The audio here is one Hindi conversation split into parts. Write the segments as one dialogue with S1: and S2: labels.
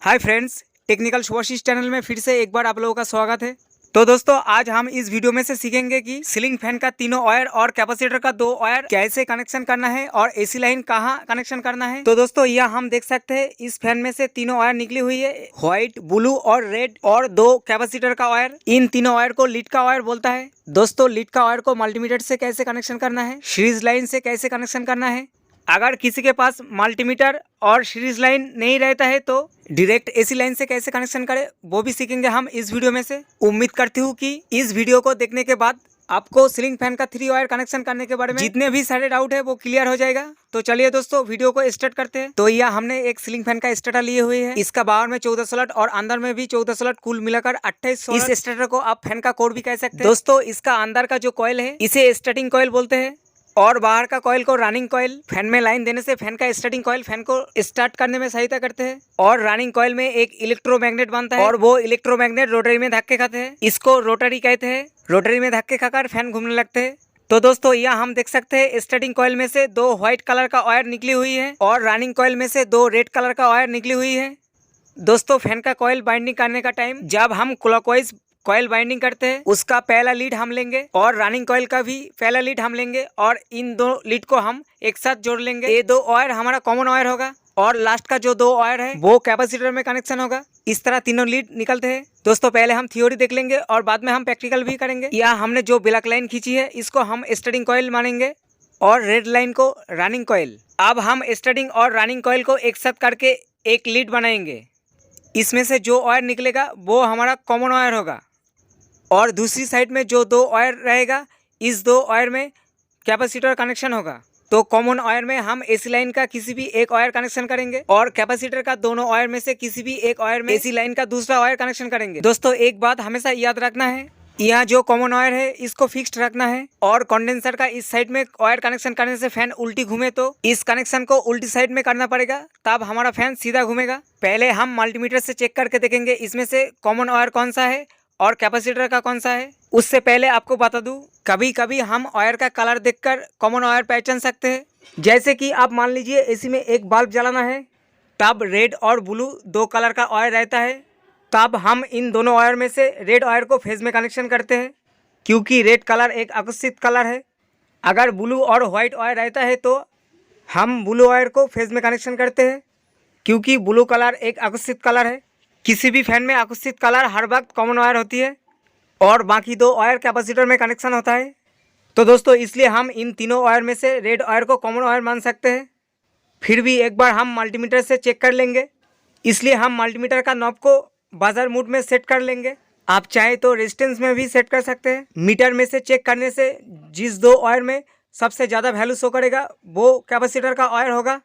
S1: हाय फ्रेंड्स, टेक्निकल शुभाशीष चैनल में फिर से एक बार आप लोगों का स्वागत है। तो दोस्तों, आज हम इस वीडियो में से सीखेंगे कि सीलिंग फैन का तीनों वायर और कैपेसिटर का 2 वायर कैसे कनेक्शन करना है और एसी लाइन कहाँ कनेक्शन करना है। तो दोस्तों, यह हम देख सकते हैं इस फैन में से तीनों वायर निकली हुई है, व्हाइट, ब्लू और रेड, और 2 कैपेसिटर का वायर। इन तीनों वायर को लीड का वायर बोलता है। दोस्तों, लीड का वायर को मल्टीमीटर से कैसे कनेक्शन करना है, सीरीज लाइन से कैसे कनेक्शन करना है। अगर किसी के पास मल्टीमीटर और सीरीज लाइन नहीं रहता है तो डायरेक्ट एसी लाइन से कैसे कनेक्शन करें, वो भी सीखेंगे हम इस वीडियो में से। उम्मीद करती हूँ कि इस वीडियो को देखने के बाद आपको सीलिंग फैन का 3 वायर कनेक्शन करने के बारे में जितने भी सारे डाउट है वो क्लियर हो जाएगा। तो चलिए दोस्तों, वीडियो को स्टार्ट करते हैं। तो यह हमने एक सीलिंग फैन का स्टार्टर लिए हुए है। इसका बाहर में 14 स्लॉट और अंदर में भी 14 स्लॉट, कुल मिलाकर 28 स्लॉट। इस स्टार्टर को आप फैन का कोड भी कह सकते हैं। दोस्तों, इसका अंदर का जो कॉइल है इसे स्टार्टिंग कॉइल बोलते हैं और बाहर का कॉइल को रनिंग कॉइल। फैन में लाइन देने से फैन का स्टार्टिंग कॉइल फैन को स्टार्ट करने में सहायता करते हैं और रनिंग कॉइल में एक इलेक्ट्रोमैग्नेट बनता है और वो इलेक्ट्रोमैग्नेट रोटरी में धक्के खाते हैं। इसको रोटरी कहते हैं। रोटरी में धक्के खाकर फैन घूमने लगते हैं। तो दोस्तों, यहाँ हम देख सकते हैं स्टार्टिंग कॉइल में से 2 व्हाइट कलर का वायर निकली हुई है और रनिंग कॉइल में से 2 रेड कलर का वायर निकली हुई है। दोस्तों, फैन का कॉइल बाइंडिंग करने का टाइम जब हम क्लॉकवाइज कॉइल बाइंडिंग करते हैं उसका पहला लीड हम लेंगे और रनिंग कॉइल का भी पहला लीड हम लेंगे और इन 2 लीड को हम एक साथ जोड़ लेंगे। ये 2 वायर हमारा कॉमन वायर होगा और लास्ट का जो 2 वायर है वो कैपेसिटर में कनेक्शन होगा। इस तरह तीनों लीड निकलते हैं। दोस्तों, पहले हम थ्योरी देख लेंगे और बाद में हम प्रैक्टिकल भी करेंगे। यहाँ हमने जो ब्लैक लाइन खींची है इसको हम स्टार्टिंग कॉइल मानेंगे और रेड लाइन को रनिंग कॉइल। अब हम स्टार्टिंग और रनिंग कॉइल को एक साथ करके एक लीड बनाएंगे। इसमें से जो वायर निकलेगा वो हमारा कॉमन वायर होगा और दूसरी साइड में जो 2 वायर रहेगा इस 2 वायर में कैपेसिटर कनेक्शन होगा। तो कॉमन वायर में हम एसी लाइन का किसी भी एक वायर कनेक्शन करेंगे और कैपेसिटर का दोनों वायर में से किसी भी एक वायर में एसी लाइन का दूसरा वायर कनेक्शन करेंगे। दोस्तों, एक बात हमेशा याद रखना है, यहाँ जो कॉमन वायर है इसको फिक्स्ड रखना है और कंडेंसर का इस साइड में वायर कनेक्शन करने से फैन उल्टी घूमे तो इस कनेक्शन को उल्टी साइड में करना पड़ेगा, तब हमारा फैन सीधा घूमेगा। पहले हम मल्टीमीटर से चेक करके देखेंगे इसमें से कॉमन वायर कौन सा है और कैपेसिटर का कौन सा है। उससे पहले आपको बता दूं, कभी कभी हम वायर का कलर देखकर कॉमन वायर पहचान सकते हैं। जैसे कि आप मान लीजिए एसी में एक बल्ब जलाना है, तब रेड और ब्लू 2 कलर का वायर रहता है, तब हम इन दोनों वायर में से रेड वायर को फेज में कनेक्शन करते हैं क्योंकि रेड कलर एक आकर्षित कलर है। अगर ब्लू और व्हाइट वायर रहता है तो हम ब्लू वायर को फेज में कनेक्शन करते हैं क्योंकि ब्लू कलर एक आकर्षित कलर है। किसी भी फैन में आकर्षित कलर हर वक्त कॉमन वायर होती है और बाकी 2 वायर कैपेसिटर में कनेक्शन होता है। तो दोस्तों, इसलिए हम इन तीनों वायर में से रेड वायर को कॉमन वायर मान सकते हैं। फिर भी एक बार हम मल्टीमीटर से चेक कर लेंगे, इसलिए हम मल्टीमीटर का नॉब को बजर मोड में सेट कर लेंगे। आप चाहे तो रेजिस्टेंस में भी सेट कर सकते हैं। मीटर में से चेक करने से जिस 2 वायर में सबसे ज़्यादा वैल्यू शो करेगा वो कैपेसिटर का वायर होगा।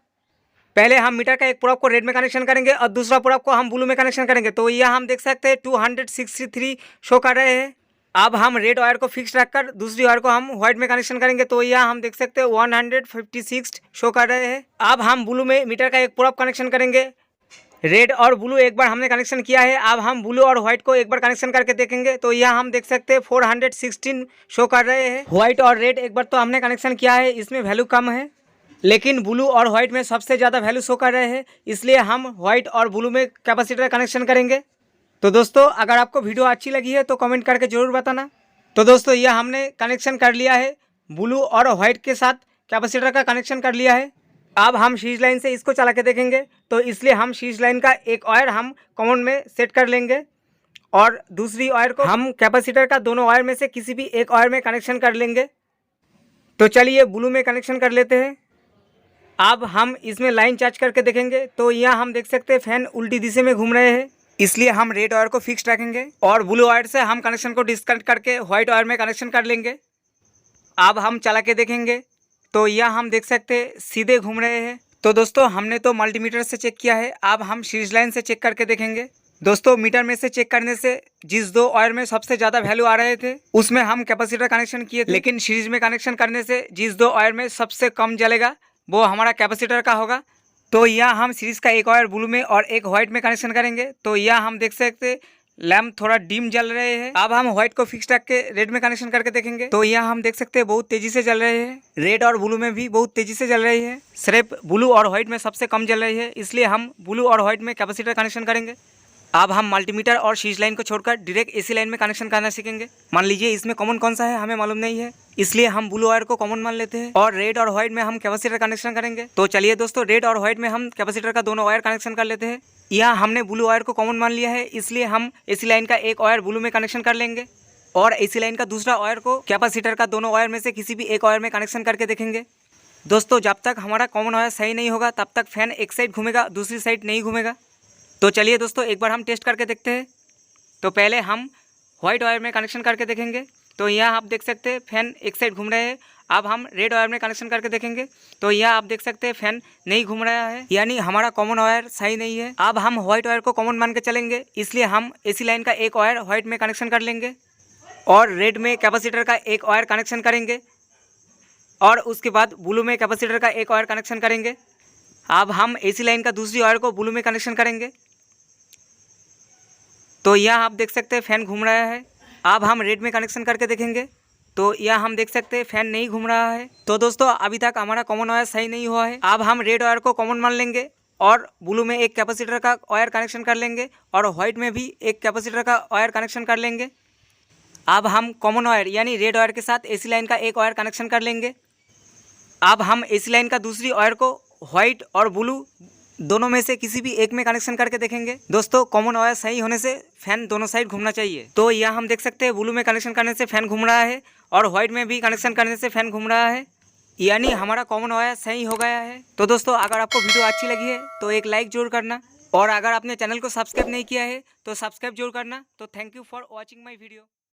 S1: पहले हम मीटर का एक प्रोब को रेड में कनेक्शन करेंगे और दूसरा प्रोब को हम ब्लू में कनेक्शन करेंगे। तो यह हम देख सकते हैं 263 शो कर रहे हैं। अब हम रेड वायर को फिक्स रखकर दूसरी वायर को हम व्हाइट में कनेक्शन करेंगे तो यह हम देख सकते हैं 156 शो कर रहे हैं। अब हम ब्लू में मीटर का एक प्रोब कनेक्शन करेंगे। रेड और ब्लू एक बार हमने कनेक्शन किया है, अब हम ब्लू और व्हाइट को एक बार कनेक्शन करके देखेंगे तो यह हम देख सकते हैं 416 शो कर रहे हैं। व्हाइट और रेड एक बार तो हमने कनेक्शन किया है, इसमें वैल्यू कम है, लेकिन ब्लू और व्हाइट में सबसे ज़्यादा वैल्यू शो कर रहे हैं, इसलिए हम व्हाइट और ब्लू में कैपेसिटर कनेक्शन करेंगे। तो दोस्तों, अगर आपको वीडियो अच्छी लगी है तो कमेंट करके ज़रूर बताना। तो दोस्तों, यह हमने कनेक्शन कर लिया है, ब्लू और व्हाइट के साथ कैपेसिटर का कनेक्शन कर लिया है। अब हम सीरीज लाइन से इसको चला के देखेंगे तो इसलिए हम सीरीज लाइन का एक वायर हम कॉमन में सेट कर लेंगे और दूसरी वायर को हम कैपेसिटर का दोनों वायर में से किसी भी एक वायर में कनेक्शन कर लेंगे। तो चलिए ब्लू में कनेक्शन कर लेते हैं। अब हम इसमें लाइन चार्ज करके देखेंगे तो यहाँ हम देख सकते हैं फैन उल्टी दिशा में घूम रहे हैं, इसलिए हम रेड वायर को फिक्स रखेंगे और ब्लू वायर से हम कनेक्शन को डिस्कनेक्ट करके व्हाइट वायर में कनेक्शन कर लेंगे। अब हम चला के देखेंगे तो यह हम देख सकते हैं सीधे घूम रहे हैं। तो दोस्तों, हमने तो मल्टीमीटर से चेक किया है, अब हम सीरीज लाइन से चेक करके देखेंगे। दोस्तों, मीटर में से चेक करने से जिस 2 वायर में सबसे ज़्यादा वैल्यू आ रहे थे उसमें हम कैपेसिटर कनेक्शन किए थे, लेकिन सीरीज में कनेक्शन करने से जिस 2 वायर में सबसे कम जलेगा वो हमारा कैपेसिटर का होगा। तो यहाँ हम सीरीज का एक वायर ब्लू में और एक व्हाइट में कनेक्शन करेंगे तो यहाँ हम देख सकते लैम्प थोड़ा डिम जल रहे हैं। अब हम व्हाइट को फिक्स रख के रेड में कनेक्शन करके देखेंगे। तो यहाँ हम देख सकते हैं बहुत तेजी से जल रहे हैं। रेड और ब्लू में भी बहुत तेजी से जल रही है, सिर्फ ब्लू और व्हाइट में सबसे कम जल रही है, इसलिए हम ब्लू और व्हाइट में कैपेसिटर कनेक्शन करेंगे। अब हम मल्टीमीटर और स्विच लाइन को छोड़कर डायरेक्ट एसी लाइन में कनेक्शन करना सीखेंगे। मान लीजिए इसमें कॉमन कौन सा है हमें मालूम नहीं है, इसलिए हम ब्लू वायर को कॉमन मान लेते हैं और रेड और व्हाइट में हम कैपेसिटर कनेक्शन करेंगे। तो चलिए दोस्तों, रेड और व्हाइट में हम कैपेसिटर का दोनों वायर कनेक्शन कर लेते हैं। यहाँ हमने ब्लू वायर को कॉमन मान लिया है, इसलिए हम एसी लाइन का एक वायर ब्लू में कनेक्शन कर लेंगे और एसी लाइन का दूसरा वायर को कैपेसिटर का दोनों वायर में से किसी भी एक वायर में कनेक्शन करके देखेंगे। दोस्तों, जब तक हमारा कॉमन वायर सही नहीं होगा तब तक फैन एक साइड घूमेगा, दूसरी साइड नहीं घूमेगा। तो चलिए दोस्तों, एक बार हम टेस्ट करके देखते हैं। तो पहले हम व्हाइट वायर में कनेक्शन करके देखेंगे। तो यहाँ आप देख सकते हैं फैन एक साइड घूम रहे हैं। अब हम रेड वायर में कनेक्शन करके देखेंगे। तो यहाँ आप देख सकते हैं फैन नहीं घूम रहा है, यानी हमारा कॉमन वायर सही नहीं है। अब हम व्हाइट वायर को कॉमन मान के चलेंगे, इसलिए हम एसी लाइन का एक वायर व्हाइट में कनेक्शन कर लेंगे और रेड में कैपेसिटर का एक वायर कनेक्शन करेंगे और उसके बाद ब्लू में कैपेसिटर का एक वायर कनेक्शन करेंगे। अब हम एसी लाइन का दूसरी वायर को ब्लू में कनेक्शन करेंगे। तो यहाँ आप देख सकते हैं फैन घूम रहा है। अब हम रेड में कनेक्शन करके देखेंगे। तो यहाँ हम देख सकते हैं फैन नहीं घूम रहा है। तो दोस्तों, अभी तक हमारा कॉमन वायर सही नहीं हुआ है। अब हम रेड वायर को कॉमन मान लेंगे और ब्लू में एक कैपेसिटर का वायर कनेक्शन कर लेंगे और व्हाइट में भी एक कैपेसिटर का वायर कनेक्शन कर लेंगे। अब हम कॉमन वायर यानी रेड वायर के साथ एसी लाइन का एक वायर कनेक्शन कर लेंगे। अब हम एसी लाइन का दूसरी वायर को व्हाइट और ब्लू दोनों में से किसी भी एक में कनेक्शन करके देखेंगे। दोस्तों, कॉमन वायर सही होने से फैन दोनों साइड घूमना चाहिए। तो यहाँ हम देख सकते हैं ब्लू में कनेक्शन करने से फैन घूम रहा है और व्हाइट में भी कनेक्शन करने से फैन घूम रहा है, यानी हमारा कॉमन वायर सही हो गया है। तो दोस्तों, अगर आपको वीडियो अच्छी लगी है तो एक लाइक जरूर करना और अगर आपने चैनल को सब्सक्राइब नहीं किया है तो सब्सक्राइब जरूर करना। तो thank you for watching my video.